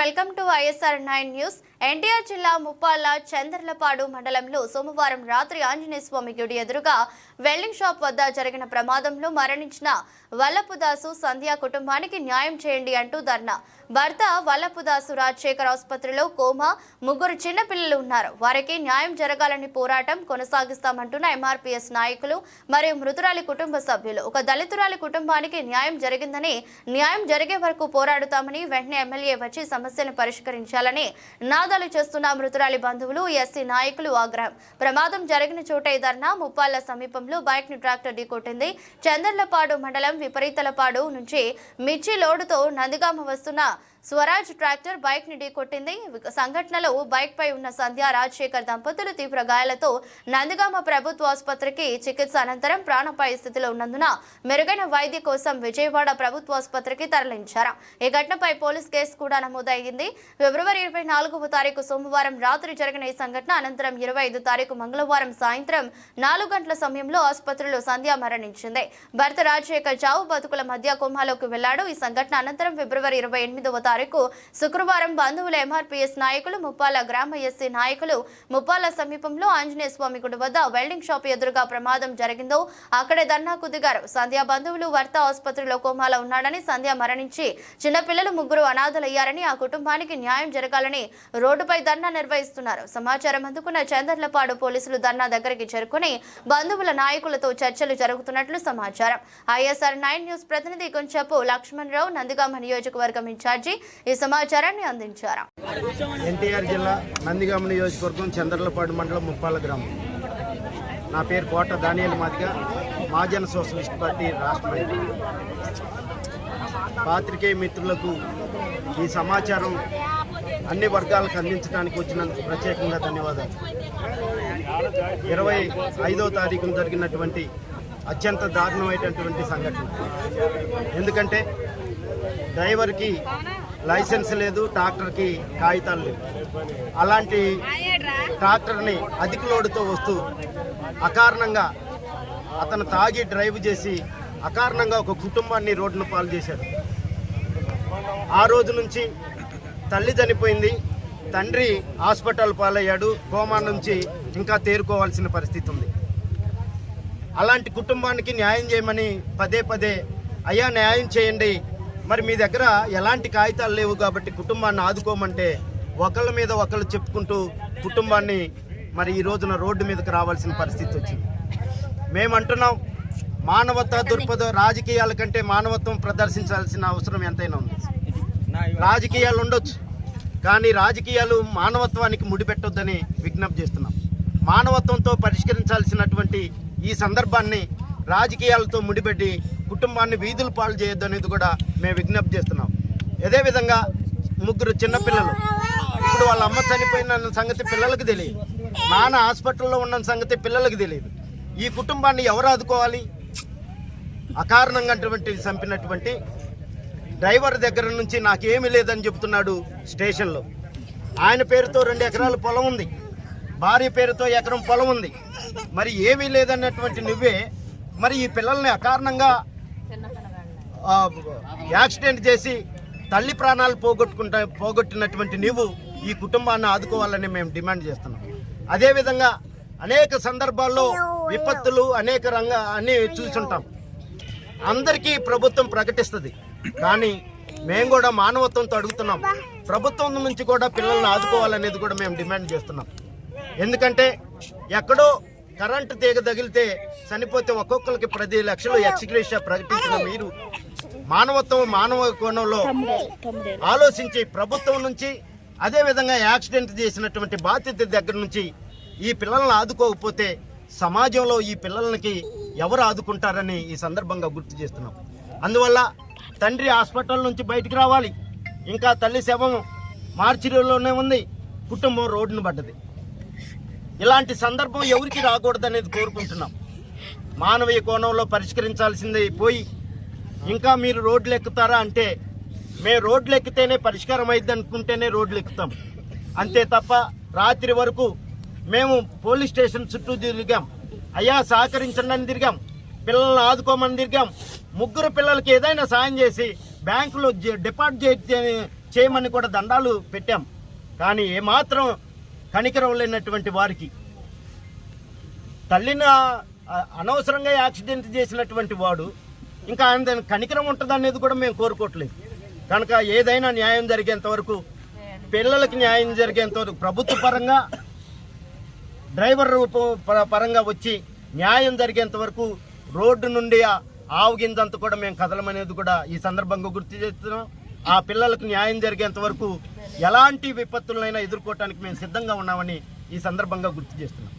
Welcome to ISR9 news. NTR జిల్లా ముప్పాళ్ల చంద్రలపాడు మండలంలో సోమవారం రాత్రి ఆంజనేయ స్వామి గుడి ఎదురుగా వెల్డింగ్ షాప్ వద్ద జరిగిన ప్రమాదంలో మరణించిన వల్లపుదాసు సంధ్య కుటుంబానికి న్యాయం చేయండి అంటూ ధర్నా. భర్త వల్లపుదాసు రాజశేఖర్ ఆసుపత్రిలో కోమా, 3 చిన్న పిల్లలు ఉన్నారు. వారికి న్యాయం జరగాలని పోరాటం కొనసాగిస్తామంటున్న MRPS నాయకులు మరియు మృతురాలి కుటుంబ సభ్యులు. ఒక దళితురాలి కుటుంబానికి న్యాయం జరిగిందని, న్యాయం జరిగే వరకు పోరాడుతామని, వెంటనే ఎమ్మెల్యే వచ్చి సమస్యను పరిష్కరించాలని నినాదాలు చేస్తున్న మృతురాలి బంధువులు, ఎస్సీ నాయకులు ఆగ్రహం. ప్రమాదం జరిగిన చోటే ధర్నా. ముప్పాళ్ల సమీపంలో బైక్ ను ట్రాక్టర్ ఢీకొట్టింది. చంద్రలపాడు మండలం విపరీతలపాడు నుంచి మిర్చి లోడుతో నందిగామ వస్తున్న స్వరాజ్ ట్రాక్టర్ బైక్ ని ఢీకొట్టింది. సంఘటనలో బైక్ పై ఉన్న సంధ్య, రాజశేఖర్ దంపతులు తీవ్ర గాయాలతో నందిగామ ప్రభుత్వ ఆసుపత్రికి చికిత్స అనంతరం ప్రాణాపాయ స్థితిలో ఉన్నందున మెరుగైన వైద్య కోసం విజయవాడ ప్రభుత్వ ఆసుపత్రికి తరలించారు. ఈ ఘటనపై పోలీస్ కేసు కూడా నమోదయ్యింది. ఫిబ్రవరి 24వ తారీఖు సోమవారం రాత్రి జరిగిన ఈ సంఘటన అనంతరం 25వ తారీఖు మంగళవారం సాయంత్రం 4 గంటల సమయంలో ఆసుపత్రిలో సంధ్య మరణించింది. భర్త రాజశేఖర్ చావు బతుకుల మధ్య కోమాలోకి వెళ్లాడు. ఈ సంఘటన అనంతరం ఫిబ్రవరి 28వ తారీఖు శుక్రవారం బంధువుల MRPS నాయకులు, ముప్పాళ్ల గ్రామ ఎస్సీ నాయకులు ముప్పాళ్ల సమీపంలో ఆంజనేయ స్వామి గుడి వద్ద వెల్డింగ్ షాప్ ఎదురుగా ప్రమాదం జరిగిందో అక్కడే ధర్నాకు దిగారు. సంధ్య బంధువులు భర్త ఆసుపత్రిలో కోమాలో ఉన్నాడని, సంధ్య మరణించి చిన్నపిల్లలు 3 అనాథలయ్యారని, ఆ కుటుంబానికి న్యాయం జరగాలని రోడ్డుపై ధర్నా నిర్వహిస్తున్నారు. సమాచారం అందుకున్న చంద్రలపాడు పోలీసులు ధర్నా దగ్గరికి చేరుకుని బంధువుల నాయకులతో చర్చలు జరుగుతున్నట్లు సమాచారం. ISR9 న్యూస్ ప్రతినిధి కొంచెపు లక్ష్మణ్ రావు నందిగామ నియోజకవర్గం ఇన్ఛార్జి ఈ సమాచారాన్ని అందించారు. ఎన్టీఆర్ జిల్లా నందిగామ నియోజకవర్గం చంద్రలపాడు మండలం ముప్పాళ్ల గ్రామం. నా పేరు కోట దానియేలు మాదిగా, మహాజన సోషలిస్ట్ పార్టీ రాష్ట్ర నాయకుడు. పాత్రికేయ మిత్రులకు ఈ సమాచారం అన్ని వర్గాలకు అందించడానికి వచ్చినందుకు ప్రత్యేకంగా ధన్యవాదాలు. 25వ తారీఖున జరిగినటువంటి అత్యంత దారుణమైనటువంటి సంఘటన. ఎందుకంటే డ్రైవర్కి లైసెన్స్ లేదు, ట్రాక్టర్కి కాగితాలు లేవు. అలాంటి ట్రాక్టర్ని అధిక లోడుతో వస్తూ అకారణంగా అతను తాగి డ్రైవ్ చేసి అకారణంగా ఒక కుటుంబాన్ని రోడ్డును పాలు చేశాడు. ఆ రోజు నుంచి తల్లి చనిపోయింది, తండ్రి హాస్పిటల్ పాలయ్యాడు. కోమా నుంచి ఇంకా తేరుకోవాల్సిన పరిస్థితి ఉంది. అలాంటి కుటుంబానికి న్యాయం చేయమని పదే అయ్యా న్యాయం చేయండి, మరి మీ దగ్గర ఎలాంటి కాగితాలు లేవు కాబట్టి కుటుంబాన్ని ఆదుకోమంటే ఒకళ్ళ మీద ఒకళ్ళు చెప్పుకుంటూ కుటుంబాన్ని మరి ఈ రోజున రోడ్డు మీదకి రావాల్సిన పరిస్థితి వచ్చింది. మేమంటున్నాం, మానవతా దృక్పథం, రాజకీయాల కంటే మానవత్వం ప్రదర్శించాల్సిన అవసరం ఎంతైనా ఉంది. రాజకీయాలు ఉండొచ్చు, కానీ రాజకీయాలు మానవత్వానికి ముడిపెట్టొద్దని విజ్ఞప్తి చేస్తున్నాం. మానవత్వంతో పరిష్కరించాల్సినటువంటి ఈ సందర్భాన్ని రాజకీయాలతో ముడిపెట్టి కుటుంబాన్ని వీధులు పాలు చేయొద్దు అనేది కూడా మేము విజ్ఞప్తి చేస్తున్నాం. అదేవిధంగా 3 చిన్నపిల్లలు, ఇప్పుడు వాళ్ళ అమ్మ చనిపోయిన సంగతి పిల్లలకు తెలియదు, నాన్న హాస్పిటల్లో ఉన్న సంగతి పిల్లలకు తెలియదు. ఈ కుటుంబాన్ని ఎవరు ఆదుకోవాలి? అకారణంగా చంపినటువంటి డ్రైవర్ దగ్గర నుంచి నాకేమీ లేదని చెబుతున్నాడు స్టేషన్లో. ఆయన పేరుతో 2 ఎకరాల పొలం ఉంది, భార్య పేరుతో ఎకరం పొలం ఉంది. మరి ఏమీ లేదన్నటువంటి నువ్వే మరి ఈ పిల్లల్ని అకారణంగా యాక్సిడెంట్ చేసి తల్లి ప్రాణాలు పోగొట్టినటువంటి నీవు ఈ కుటుంబాన్ని ఆదుకోవాలని మేము డిమాండ్ చేస్తున్నాం. అదేవిధంగా అనేక సందర్భాల్లో విపత్తులు అనేక అన్నీ చూసుంటాం. అందరికీ ప్రభుత్వం ప్రకటిస్తుంది, కానీ మేము కూడా మానవత్వంతో అడుగుతున్నాం. ప్రభుత్వం నుంచి కూడా పిల్లల్ని ఆదుకోవాలనేది కూడా మేము డిమాండ్ చేస్తున్నాం. ఎందుకంటే ఎక్కడో కరెంటు తీగ తగిలితే చనిపోతే ఒక్కొక్కరికి 10 లక్షలు ఎక్స్గ్రేషియా ప్రకటించిన మీరు మానవ కోణంలో ఆలోచించి ప్రభుత్వం నుంచి, అదేవిధంగా యాక్సిడెంట్ చేసినటువంటి బాధ్యత దగ్గర నుంచి ఈ పిల్లల్ని ఆదుకోకపోతే సమాజంలో ఈ పిల్లలకి ఎవరు ఆదుకుంటారని ఈ సందర్భంగా గుర్తు చేస్తున్నాం. అందువల్ల తండ్రి హాస్పిటల్ నుంచి బయటికి రావాలి, ఇంకా తల్లి శవం మార్చిలోనే ఉంది, కుటుంబం రోడ్డును పడ్డది. ఇలాంటి సందర్భం ఎవరికి రాకూడదనేది కోరుకుంటున్నాం. మానవీయ కోణంలో పరిష్కరించాల్సింది పోయి ఇంకా మీరు రోడ్లు ఎక్కుతారా అంటే, మేము రోడ్లు ఎక్కితేనే పరిష్కారం అయింది అనుకుంటేనే రోడ్లు ఎక్కుతాం. అంతే తప్ప రాత్రి వరకు మేము పోలీస్ స్టేషన్ చుట్టూ తిరిగాం, అయ్యా సహకరించండి అని తిరిగాం, పిల్లల్ని ఆదుకోమని తిరిగాం. 3 పిల్లలకి ఏదైనా సాయం చేసి బ్యాంకులో డిపాజిట్ చేయమని కూడా దండాలు పెట్టాం. కానీ ఏమాత్రం కనికరం లేనటువంటి వారికి, తల్లిని అనవసరంగా యాక్సిడెంట్ చేసినటువంటి వాడు ఇంకా ఆయన కనికరం ఉంటుంది అనేది కూడా మేము కోరుకోవట్లేదు. కనుక ఏదైనా న్యాయం జరిగేంత వరకు, పిల్లలకి న్యాయం జరిగేంత వరకు, ప్రభుత్వ పరంగా డ్రైవర్ పరంగా వచ్చి న్యాయం జరిగేంత వరకు రోడ్డు నుండి ఆవుగిందంత కూడా మేము కదలమనేది కూడా ఈ సందర్భంగా గుర్తు చేస్తున్నాం. ఆ పిల్లలకు న్యాయం జరిగేంత వరకు ఎలాంటి విపత్తులనైనా ఎదుర్కోవటానికి మేము సిద్ధంగా ఉన్నామని ఈ సందర్భంగా గుర్తు చేస్తున్నాం.